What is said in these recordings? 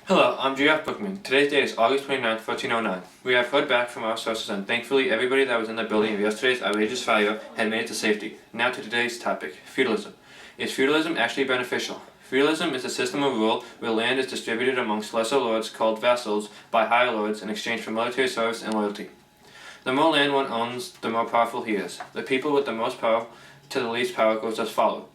Hello, I'm G.F. Bookman. Today's date is August 29th, 1409. We have heard back from our sources and thankfully everybody that was in the building of yesterday's outrageous fire had made it to safety. Now to today's topic, feudalism. Is feudalism actually beneficial? Feudalism is a system of rule where land is distributed amongst lesser lords called vassals by higher lords in exchange for military service and loyalty. The more land one owns, the more powerful he is. The people with the most power to the least power goes as follows.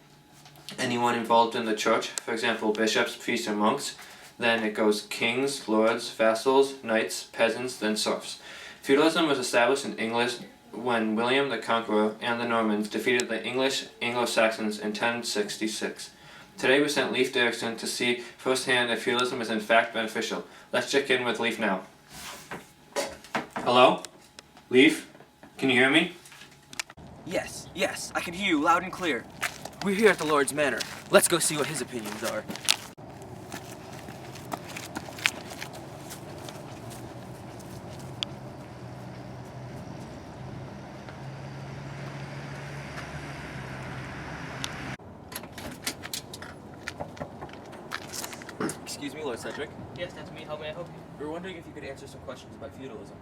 Anyone involved in the church, for example bishops, priests, and monks. Then it goes kings, lords, vassals, knights, peasants, then serfs. Feudalism was established in England when William the Conqueror and the Normans defeated the English Anglo-Saxons in 1066. Today we sent Leif Derrickson to see firsthand if feudalism is in fact beneficial. Let's check in with Leif now. Hello? Leif? Can you hear me? Yes, I can hear you loud and clear. We're here at the Lord's Manor. Let's go see what his opinions are. Excuse me, Lord Cedric. Yes, that's me. How may I help you? We were wondering if you could answer some questions about feudalism.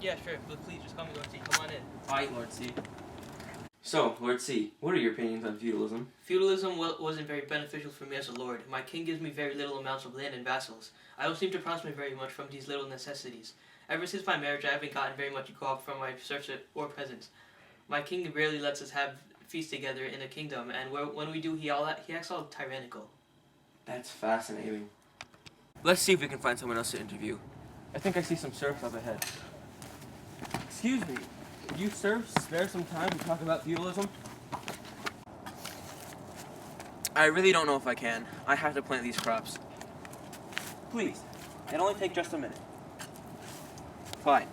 Yeah, sure. But please just call me Lord C. Come on in. Aye, Lord C. So, Lord C, what are your opinions on feudalism? Feudalism wasn't very beneficial for me as a lord. My king gives me very little amounts of land and vassals. I don't seem to prosper very much from these little necessities. Ever since my marriage, I haven't gotten very much co-op from my serfs or peasants. My king rarely lets us have feasts together in a kingdom, and when we do, he acts all tyrannical. That's fascinating. Let's see if we can find someone else to interview. I think I see some serfs up ahead. Excuse me, could you serfs spare some time to talk about feudalism? I really don't know if I can. I have to plant these crops. Please, it'll only take just a minute. Fine.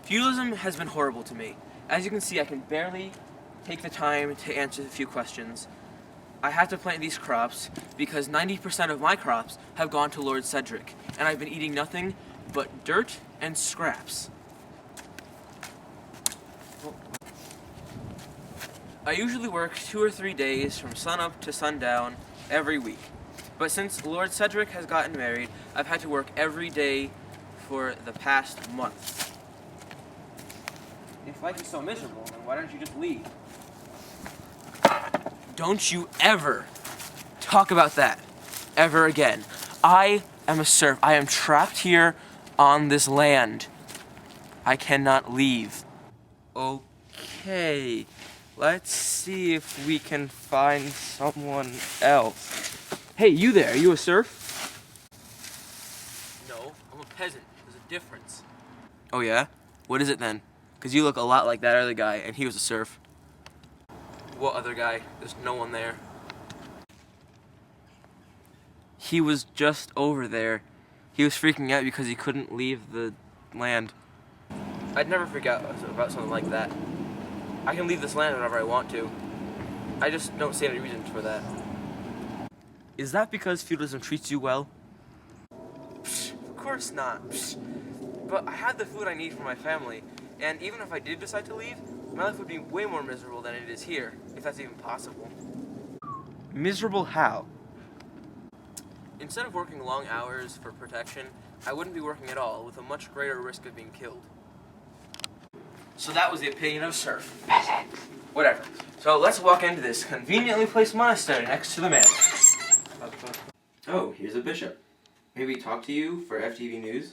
Feudalism has been horrible to me. As you can see, I can barely take the time to answer a few questions. I have to plant these crops because 90% of my crops have gone to Lord Cedric, and I've been eating nothing but dirt and scraps. I usually work 2 or 3 days from sunup to sundown every week. But since Lord Cedric has gotten married, I've had to work every day for the past month. If life is so miserable, then why don't you just leave? Don't you ever talk about that ever again. I am a serf. I am trapped here on this land. I cannot leave. Okay, let's see if we can find someone else. Hey, you there, are you a serf? No, I'm a peasant. There's a difference. Oh yeah? What is it then? Because you look a lot like that other guy, and he was a serf. What other guy? There's no one there. He was just over there. He was freaking out because he couldn't leave the land. I'd never freak out about something like that. I can leave this land whenever I want to. I just don't see any reason for that. Is that because feudalism treats you well? Psh, of course not. Psh. But I have the food I need for my family, and even if I did decide to leave, my life would be way more miserable than it is here, if that's even possible. Miserable how? Instead of working long hours for protection, I wouldn't be working at all, with a much greater risk of being killed. So that was the opinion of a serf. Peasant. Whatever. So let's walk into this conveniently placed monastery next to the manor. Oh, here's a bishop. Maybe talk to you for FTV News?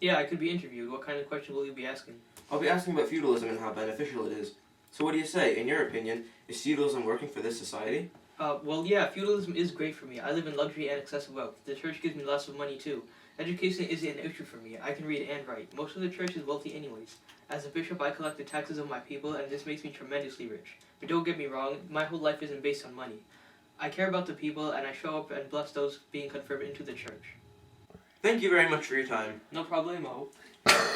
Yeah, I could be interviewed. What kind of question will you be asking? I'll be asking about feudalism and how beneficial it is. So what do you say? In your opinion, is feudalism working for this society? Well, yeah, feudalism is great for me. I live in luxury and excessive wealth. The church gives me lots of money, too. Education isn't an issue for me. I can read and write. Most of the church is wealthy anyways. As a bishop, I collect the taxes of my people, and this makes me tremendously rich. But don't get me wrong, my whole life isn't based on money. I care about the people, and I show up and bless those being confirmed into the church. Thank you very much for your time. No problemo.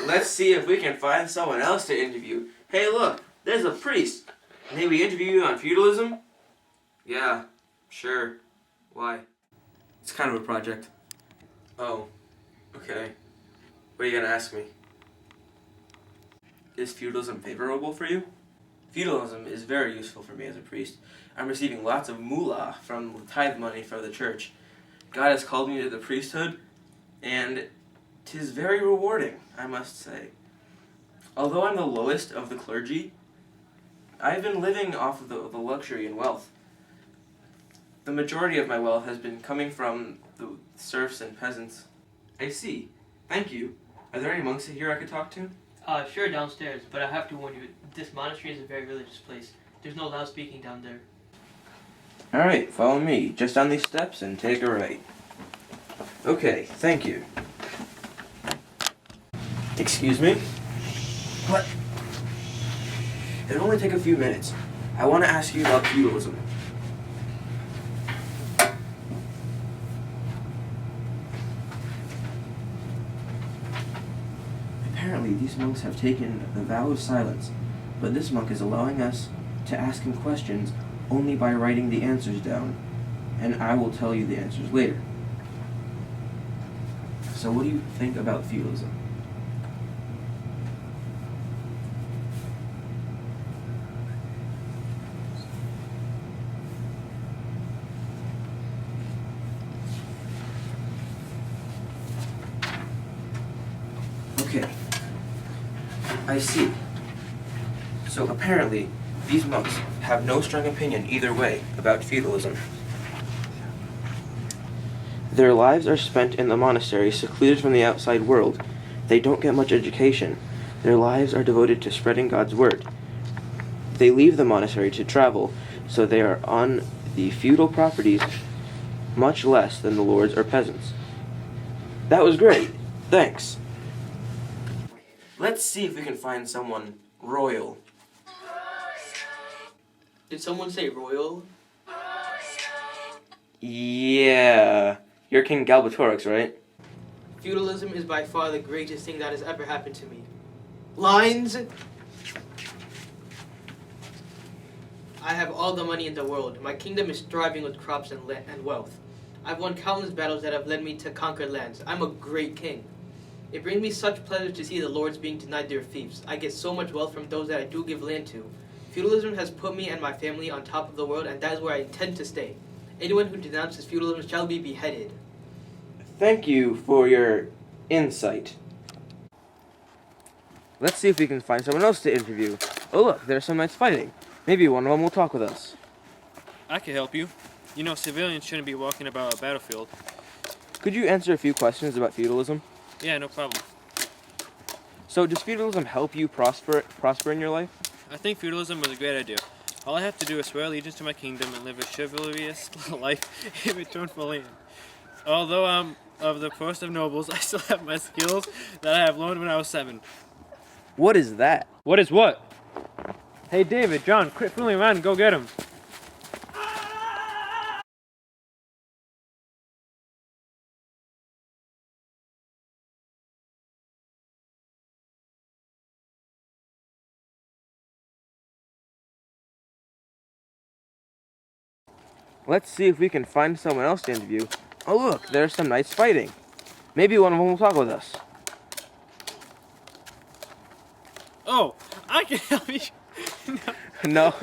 Let's see if we can find someone else to interview. Hey look, there's a priest. May we interview you on feudalism? Yeah, sure. Why? It's kind of a project. Oh, okay. What are you gonna ask me? Is feudalism favorable for you? Feudalism is very useful for me as a priest. I'm receiving lots of moolah from tithe money from the church. God has called me to the priesthood, and 'tis very rewarding, I must say. Although I'm the lowest of the clergy, I've been living off of the luxury and wealth. The majority of my wealth has been coming from the serfs and peasants. I see. Thank you. Are there any monks here I could talk to? Sure, downstairs, but I have to warn you, this monastery is a very religious place. There's no loud speaking down there. Alright, follow me. Just down these steps and take a right. Okay, thank you. Excuse me? What? It'll only take a few minutes. I want to ask you about feudalism. Apparently, these monks have taken the vow of silence, but this monk is allowing us to ask him questions only by writing the answers down, and I will tell you the answers later. So what do you think about feudalism? Okay, I see. So apparently, these monks have no strong opinion either way about feudalism. Their lives are spent in the monastery, secluded from the outside world. They don't get much education. Their lives are devoted to spreading God's word. They leave the monastery to travel, so they are on the feudal properties much less than the lords or peasants. That was great. Thanks. Let's see if we can find someone royal. Did someone say royal? Yeah. You're King Galbatorix, right? Feudalism is by far the greatest thing that has ever happened to me. Lines! I have all the money in the world. My kingdom is thriving with crops and wealth. I've won countless battles that have led me to conquer lands. I'm a great king. It brings me such pleasure to see the lords being denied their fiefs. I get so much wealth from those that I do give land to. Feudalism has put me and my family on top of the world, and that is where I intend to stay. Anyone who denounces feudalism shall be beheaded. Thank you for your insight. Let's see if we can find someone else to interview. Oh look, there are some knights fighting. Maybe one of them will talk with us. I can help you. You know, civilians shouldn't be walking about a battlefield. Could you answer a few questions about feudalism? Yeah, no problem. So does feudalism help you prosper in your life? I think feudalism was a great idea. All I have to do is swear allegiance to my kingdom and live a chivalrous life in return for land. Although I'm of the poorest of nobles, I still have my skills that I have learned when I was 7. What is that? What is what? Hey David, John, quit fooling around and go get him. Let's see if we can find someone else to interview. Oh look, there are some knights fighting. Maybe one of them will talk with us. Oh, I can help you. No.